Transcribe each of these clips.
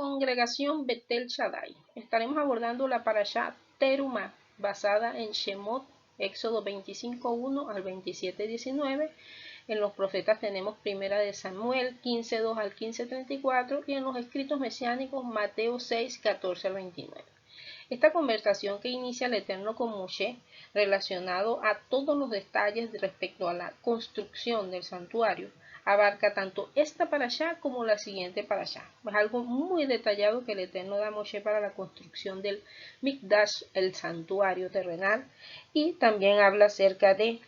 Congregación Betel Shaddai. Estaremos abordando la parashá Terumá, basada en Shemot, Éxodo 25:1 al 27:19. En los profetas tenemos Primera de Samuel 15:2 al 15:34 y en los escritos mesiánicos Mateo 6:14 al 29. Esta conversación que inicia el Eterno con Moshe, relacionado a todos los detalles respecto a la construcción del santuario, abarca tanto esta parashá como la siguiente parashá. Es algo muy detallado que el Eterno da a Moshe para la construcción del Mikdash, el santuario terrenal, y también habla acerca de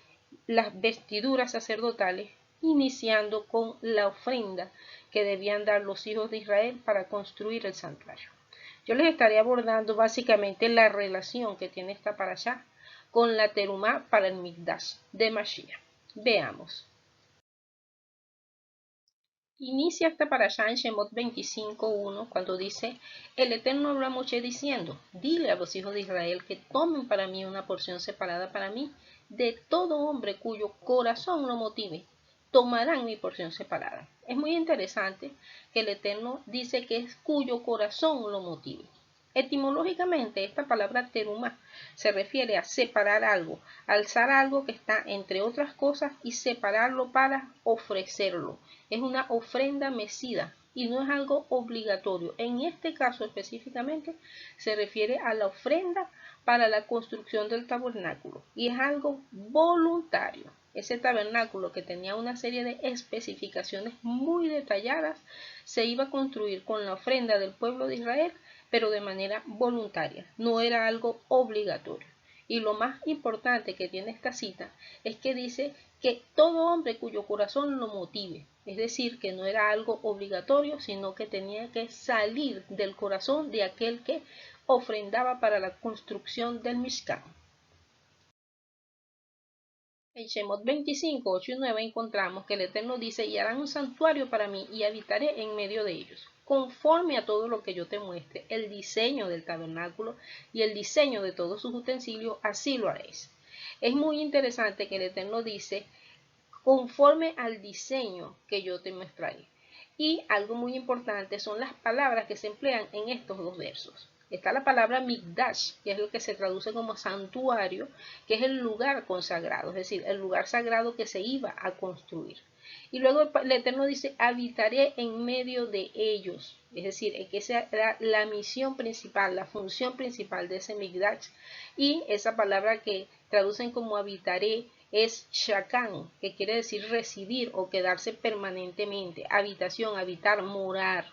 las vestiduras sacerdotales, iniciando con la ofrenda que debían dar los hijos de Israel para construir el santuario. Yo les estaré abordando básicamente la relación que tiene esta parashá con la terumá para el Mikdash de Mashiach. Veamos. Inicia esta parashá en Shemot 25:1 cuando dice: el Eterno habló a Moshe diciendo: dile a los hijos de Israel que tomen para mí una porción separada para mí de todo hombre cuyo corazón lo motive. Tomarán mi porción separada. Es muy interesante que el Eterno dice que es cuyo corazón lo motive. Etimológicamente, esta palabra terumá se refiere a separar algo, alzar algo que está entre otras cosas y separarlo para ofrecerlo. Es una ofrenda mecida y no es algo obligatorio. En este caso específicamente se refiere a la ofrenda para la construcción del tabernáculo y es algo voluntario. Ese tabernáculo, que tenía una serie de especificaciones muy detalladas, se iba a construir con la ofrenda del pueblo de Israel, pero de manera voluntaria, no era algo obligatorio. Y lo más importante que tiene esta cita es que dice que todo hombre cuyo corazón lo motive, es decir, que no era algo obligatorio, sino que tenía que salir del corazón de aquel que ofrendaba para la construcción del Mishkan. En Shemot 25, 8 y 9 encontramos que el Eterno dice: y harán un santuario para mí y habitaré en medio de ellos, conforme a todo lo que yo te muestre, el diseño del tabernáculo y el diseño de todos sus utensilios, así lo haréis. Es muy interesante que el Eterno dice: conforme al diseño que yo te mostraré. Y algo muy importante son las palabras que se emplean en estos dos versos. Está la palabra Mikdash, que es lo que se traduce como santuario, que es el lugar consagrado, es decir, el lugar sagrado que se iba a construir. Y luego el Eterno dice: habitaré en medio de ellos, es decir, que esa era la misión principal, la función principal de ese Mikdash. Y esa palabra que traducen como habitaré es shakan, que quiere decir residir o quedarse permanentemente, habitación, habitar, morar.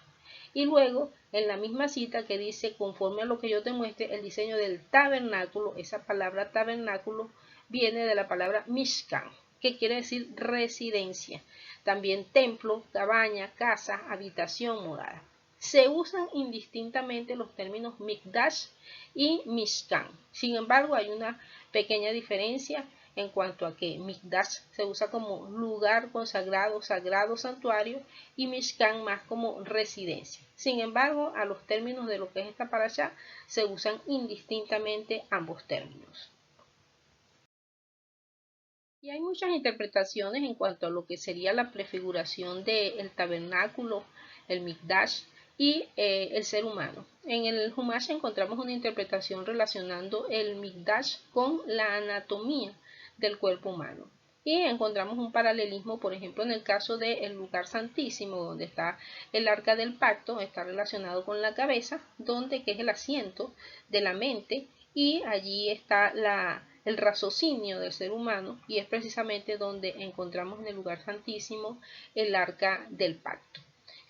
Y luego, en la misma cita que dice: conforme a lo que yo te muestre, el diseño del tabernáculo, esa palabra tabernáculo viene de la palabra mishkan, que quiere decir residencia. También templo, cabaña, casa, habitación, morada. Se usan indistintamente los términos Mikdash y Mishkan. Sin embargo, hay una pequeña diferencia en cuanto a que Mikdash se usa como lugar consagrado, sagrado, santuario, y Mishkan más como residencia. Sin embargo, a los términos de lo que es esta parashá se usan indistintamente ambos términos. Y hay muchas interpretaciones en cuanto a lo que sería la prefiguración del tabernáculo, el Mikdash y el ser humano. En el Humash encontramos una interpretación relacionando el Mikdash con la anatomía del cuerpo humano. Y encontramos un paralelismo, por ejemplo, en el caso del lugar santísimo, donde está el arca del pacto, está relacionado con la cabeza, donde que es el asiento de la mente, y allí está el raciocinio del ser humano, y es precisamente donde encontramos en el lugar santísimo el arca del pacto.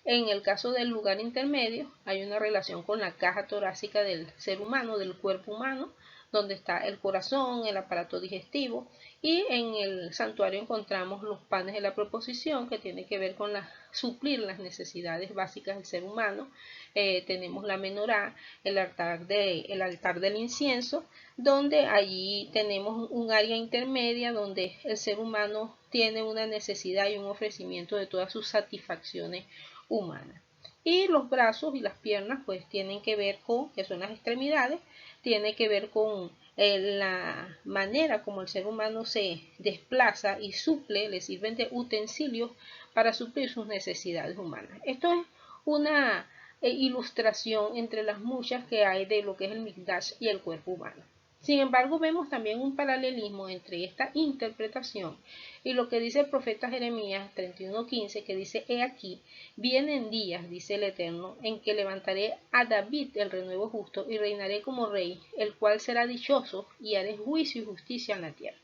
En el caso del lugar intermedio hay una relación con la caja torácica del ser humano, del cuerpo humano, donde está el corazón, el aparato digestivo, y en el santuario encontramos los panes de la proposición, que tiene que ver con suplir las necesidades básicas del ser humano. Tenemos la menorá, el altar del incienso, donde allí tenemos un área intermedia donde el ser humano tiene una necesidad y un ofrecimiento de todas sus satisfacciones humanas. Y los brazos y las piernas pues tienen que ver con, que son las extremidades, tiene que ver con la manera como el ser humano se desplaza y suple, le sirven de utensilios para suplir sus necesidades humanas. Esto es una ilustración entre las muchas que hay de lo que es el Mikdash y el cuerpo humano. Sin embargo, vemos también un paralelismo entre esta interpretación y lo que dice el profeta Jeremías 31:15, que dice: He aquí, vienen días, dice el Eterno, en que levantaré a David el renuevo justo y reinaré como rey, el cual será dichoso, y haré juicio y justicia en la tierra.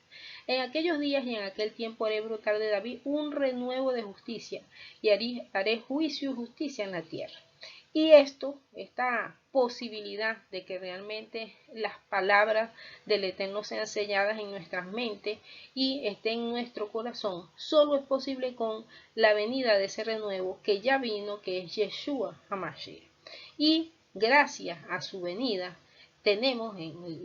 En aquellos días y en aquel tiempo haré brotar de David un renuevo de justicia, y haré juicio y justicia en la tierra. Y esta posibilidad de que realmente las palabras del Eterno sean selladas en nuestras mentes y estén en nuestro corazón, solo es posible con la venida de ese renuevo que ya vino, que es Yeshua HaMashiach. Y gracias a su venida, tenemos,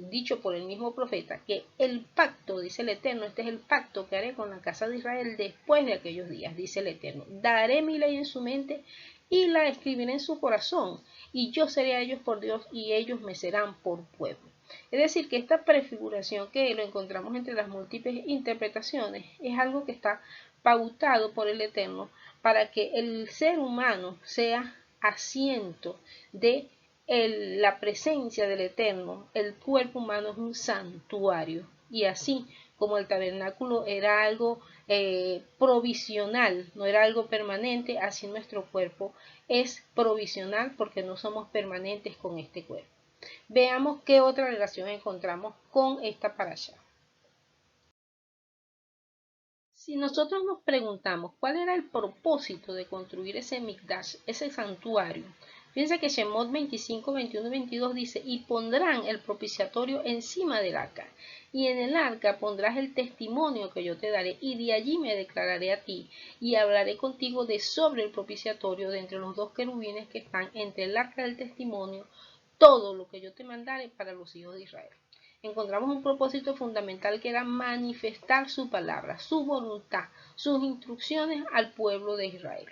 dicho por el mismo profeta, que el pacto, dice el Eterno, este es el pacto que haré con la casa de Israel después de aquellos días, dice el Eterno. Daré mi ley en su mente y la escribiré en su corazón, y yo seré a ellos por Dios y ellos me serán por pueblo. Es decir, que esta prefiguración que lo encontramos entre las múltiples interpretaciones es algo que está pautado por el Eterno para que el ser humano sea asiento de la presencia del Eterno. El cuerpo humano es un santuario, y así como el tabernáculo era algo provisional, no era algo permanente, así nuestro cuerpo es provisional porque no somos permanentes con este cuerpo. Veamos qué otra relación encontramos con esta parashá. Si nosotros nos preguntamos cuál era el propósito de construir ese Mikdash, ese santuario, fíjense que Shemot 25, 21 y 22 dice: y pondrán el propiciatorio encima del arca, y en el arca pondrás el testimonio que yo te daré, y de allí me declararé a ti, y hablaré contigo de sobre el propiciatorio, de entre los dos querubines que están entre el arca del testimonio, todo lo que yo te mandare para los hijos de Israel. Encontramos un propósito fundamental que era manifestar su palabra, su voluntad, sus instrucciones al pueblo de Israel.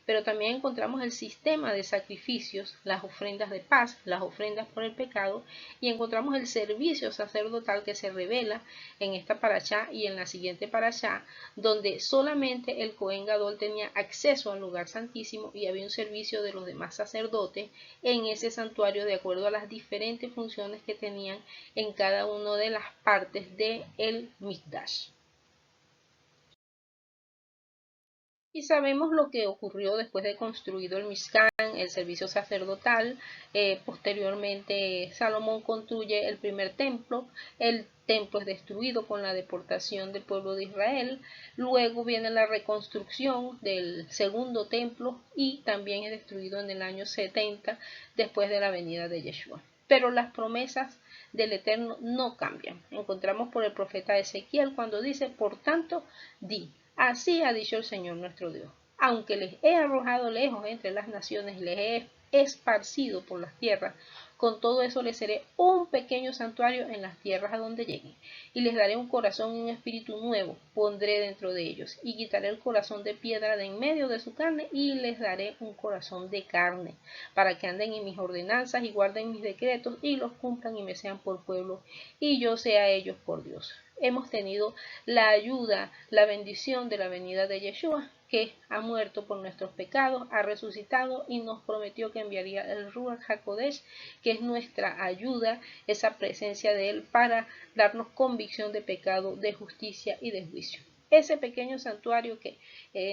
Pero también encontramos el sistema de sacrificios, las ofrendas de paz, las ofrendas por el pecado, y encontramos el servicio sacerdotal que se revela en esta parashá y en la siguiente parashá, donde solamente el Cohen Gadol tenía acceso al lugar santísimo y había un servicio de los demás sacerdotes en ese santuario de acuerdo a las diferentes funciones que tenían en cada una de las partes del Mikdash. Y sabemos lo que ocurrió después de construido el Mishkan, el servicio sacerdotal. Posteriormente Salomón construye el primer templo. El templo es destruido con la deportación del pueblo de Israel. Luego viene la reconstrucción del segundo templo y también es destruido en el año 70 después de la venida de Yeshua. Pero las promesas del Eterno no cambian. Encontramos por el profeta Ezequiel cuando dice: por tanto, di: así ha dicho el Señor nuestro Dios: aunque les he arrojado lejos entre las naciones, les he esparcido por las tierras, con todo eso les seré un pequeño santuario en las tierras a donde lleguen, y les daré un corazón y un espíritu nuevo pondré dentro de ellos, y quitaré el corazón de piedra de en medio de su carne, y les daré un corazón de carne, para que anden en mis ordenanzas y guarden mis decretos y los cumplan y me sean por pueblo, y yo sea a ellos por Dios. Hemos tenido la ayuda, la bendición de la venida de Yeshua, que ha muerto por nuestros pecados, ha resucitado y nos prometió que enviaría el Ruach HaKodesh, que es nuestra ayuda, esa presencia de Él para darnos convicción de pecado, de justicia y de juicio. Ese pequeño santuario que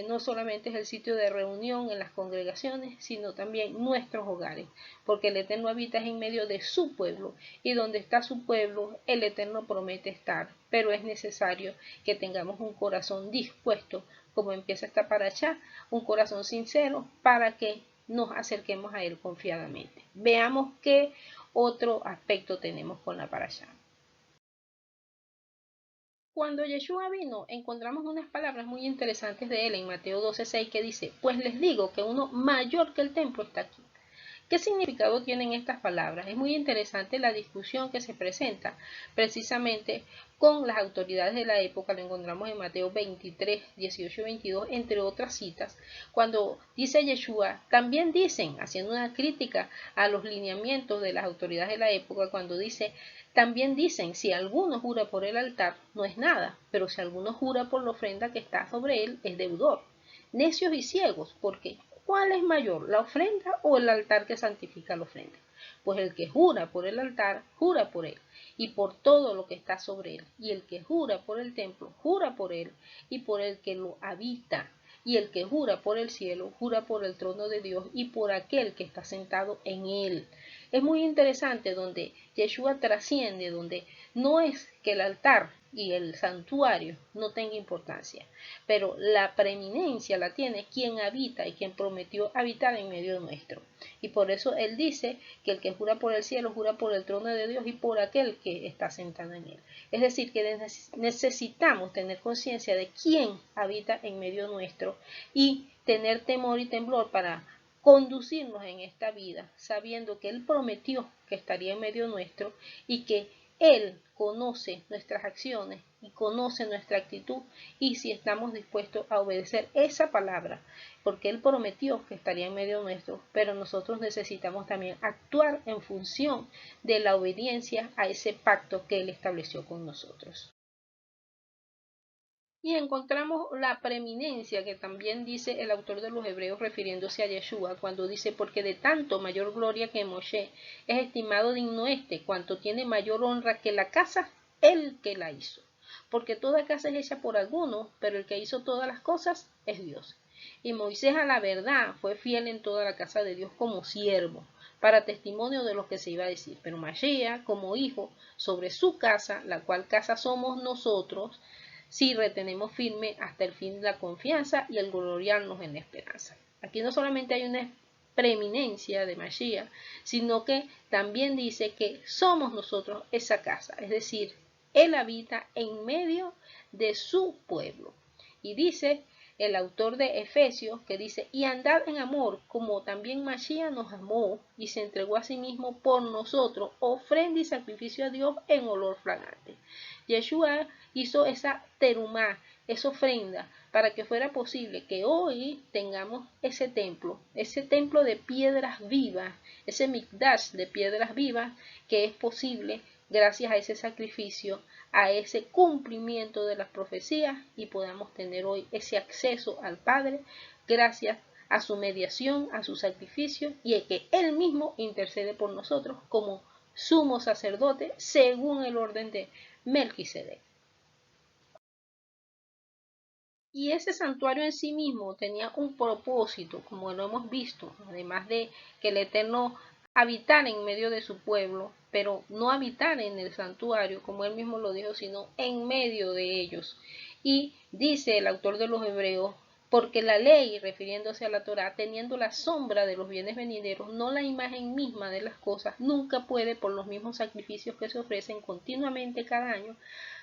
no solamente es el sitio de reunión en las congregaciones, sino también nuestros hogares, porque el Eterno habita en medio de su pueblo, y donde está su pueblo, el Eterno promete estar, pero es necesario que tengamos un corazón dispuesto, como empieza esta parashá, un corazón sincero, para que nos acerquemos a Él confiadamente. Veamos qué otro aspecto tenemos con la parashá. Cuando Yeshua vino, encontramos unas palabras muy interesantes de él en Mateo 12:6 que dice: pues les digo que uno mayor que el templo está aquí. ¿Qué significado tienen estas palabras? Es muy interesante la discusión que se presenta precisamente con las autoridades de la época. Lo encontramos en Mateo 23, 18 y 22, entre otras citas, cuando dice Yeshua, también dicen, haciendo una crítica a los lineamientos de las autoridades de la época, cuando dice: también dicen, si alguno jura por el altar, no es nada, pero si alguno jura por la ofrenda que está sobre él, es deudor. Necios y ciegos, porque ¿cuál es mayor, la ofrenda o el altar que santifica la ofrenda? Pues el que jura por el altar, jura por él y por todo lo que está sobre él. Y el que jura por el templo, jura por él y por el que lo habita. Y el que jura por el cielo, jura por el trono de Dios y por aquel que está sentado en él. Es muy interesante donde Yeshua trasciende, donde no es que el altar y el santuario no tenga importancia, pero la preeminencia la tiene quien habita y quien prometió habitar en medio nuestro. Y por eso él dice que el que jura por el cielo, jura por el trono de Dios y por aquel que está sentado en él. Es decir, que necesitamos tener conciencia de quién habita en medio nuestro y tener temor y temblor para conducirnos en esta vida, sabiendo que él prometió que estaría en medio nuestro y que él conoce nuestras acciones y conoce nuestra actitud y si estamos dispuestos a obedecer esa palabra, porque él prometió que estaría en medio nuestro, pero nosotros necesitamos también actuar en función de la obediencia a ese pacto que él estableció con nosotros. Y encontramos la preeminencia que también dice el autor de los Hebreos refiriéndose a Yeshua cuando dice porque de tanto mayor gloria que Moshe es estimado digno este, cuanto tiene mayor honra que la casa, el que la hizo. Porque toda casa es hecha por alguno, pero el que hizo todas las cosas es Dios. Y Moisés a la verdad fue fiel en toda la casa de Dios como siervo, para testimonio de lo que se iba a decir. Pero Mashiach como hijo sobre su casa, la cual casa somos nosotros, si retenemos firme hasta el fin la confianza y el gloriarnos en la esperanza. Aquí no solamente hay una preeminencia de Mashiach, sino que también dice que somos nosotros esa casa, es decir, él habita en medio de su pueblo. Y dice el autor de Efesios que dice, y andad en amor, como también Mashiach nos amó y se entregó a sí mismo por nosotros, ofrenda y sacrificio a Dios en olor fragante. Yeshua hizo esa terumá, esa ofrenda, para que fuera posible que hoy tengamos ese templo de piedras vivas, ese mikdash de piedras vivas, que es posible gracias a ese sacrificio, a ese cumplimiento de las profecías y podamos tener hoy ese acceso al Padre gracias a su mediación, a su sacrificio y a que Él mismo intercede por nosotros como sumo sacerdote según el orden de Melquisedec. Y ese santuario en sí mismo tenía un propósito, como lo hemos visto, además de que el Eterno habitara en medio de su pueblo, pero no habitar en el santuario, como él mismo lo dijo, sino en medio de ellos. Y dice el autor de los Hebreos, porque la ley, refiriéndose a la Torá, teniendo la sombra de los bienes venideros, no la imagen misma de las cosas, nunca puede, por los mismos sacrificios que se ofrecen continuamente cada año,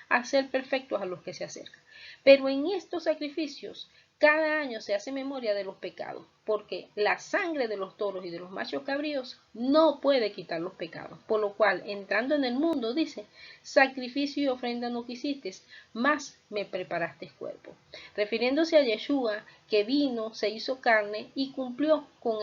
hacer perfectos a los que se acercan. Pero en estos sacrificios, cada año se hace memoria de los pecados, porque la sangre de los toros y de los machos cabríos no puede quitar los pecados. Por lo cual, entrando en el mundo, dice, sacrificio y ofrenda no quisiste, mas me preparaste cuerpo. Refiriéndose a Yeshua, que vino, se hizo carne y cumplió con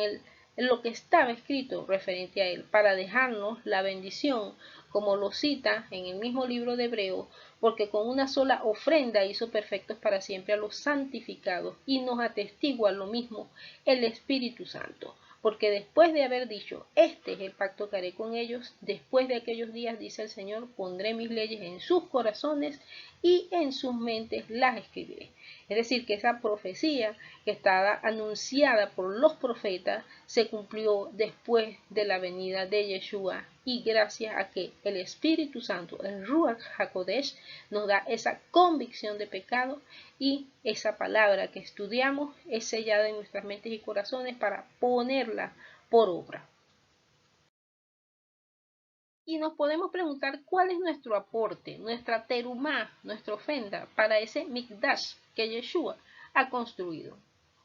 lo que estaba escrito referente a él, para dejarnos la bendición, como lo cita en el mismo libro de Hebreos, porque con una sola ofrenda hizo perfectos para siempre a los santificados y nos atestigua lo mismo el Espíritu Santo. Porque después de haber dicho, este es el pacto que haré con ellos, después de aquellos días, dice el Señor, pondré mis leyes en sus corazones y en sus mentes las escribiré. Es decir, que esa profecía que estaba anunciada por los profetas se cumplió después de la venida de Yeshua y gracias a que el Espíritu Santo, el Ruach HaKodesh, nos da esa convicción de pecado y esa palabra que estudiamos es sellada en nuestras mentes y corazones para ponerla por obra. Y nos podemos preguntar cuál es nuestro aporte, nuestra terumá, nuestra ofrenda para ese mikdash que Yeshua ha construido.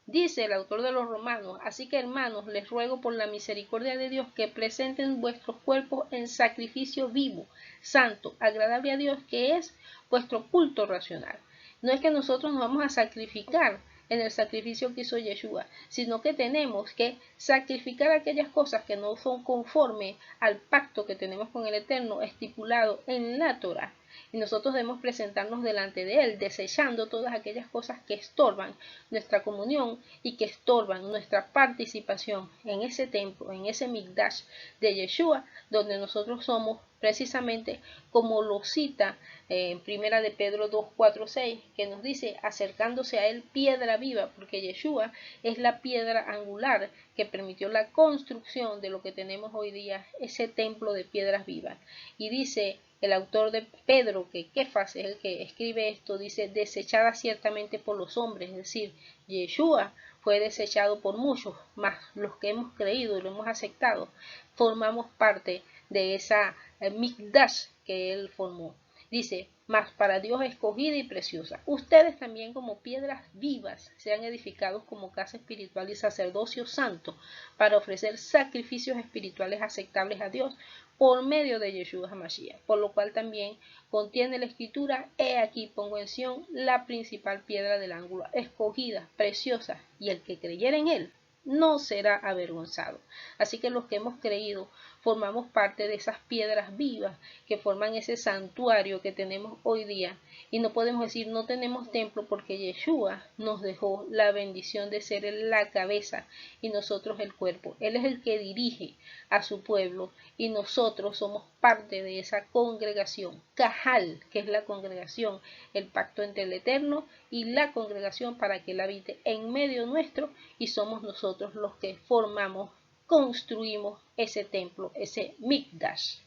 Dice el autor de los Romanos, así que hermanos, les ruego por la misericordia de Dios que presenten vuestros cuerpos en sacrificio vivo, santo, agradable a Dios, que es vuestro culto racional. No es que nosotros nos vamos a sacrificar en el sacrificio que hizo Yeshua, sino que tenemos que sacrificar aquellas cosas que no son conforme al pacto que tenemos con el Eterno estipulado en la Torá. y nosotros debemos presentarnos delante de Él, desechando todas aquellas cosas que estorban nuestra comunión y que estorban nuestra participación en ese templo, en ese Mikdash de Yeshua, donde nosotros somos precisamente como lo cita en Primera de Pedro 2, 4, 6, que nos dice acercándose a Él piedra viva, porque Yeshua es la piedra angular que permitió la construcción de lo que tenemos hoy día, ese templo de piedras vivas. Y dice el autor de Pedro, que Kefas es el que escribe esto, dice desechada ciertamente por los hombres, es decir, Yeshua fue desechado por muchos, más los que hemos creído y lo hemos aceptado, formamos parte de esa Mikdash que él formó. Dice, mas para Dios escogida y preciosa. Ustedes también como piedras vivas sean edificados como casa espiritual y sacerdocio santo para ofrecer sacrificios espirituales aceptables a Dios por medio de Yeshua HaMashiach. Por lo cual también contiene la escritura, he aquí pongo en Sión la principal piedra del ángulo, escogida, preciosa, y el que creyera en él no será avergonzado. Así que los que hemos creído formamos parte de esas piedras vivas que forman ese santuario que tenemos hoy día, y no podemos decir no tenemos templo porque Yeshua nos dejó la bendición de ser la cabeza y nosotros el cuerpo. Él es el que dirige a su pueblo y nosotros somos parte de esa congregación, Cajal, que es la congregación, el pacto entre el Eterno y la congregación para que Él habite en medio nuestro, y somos nosotros los que formamos, construimos ese templo, ese Mikdash.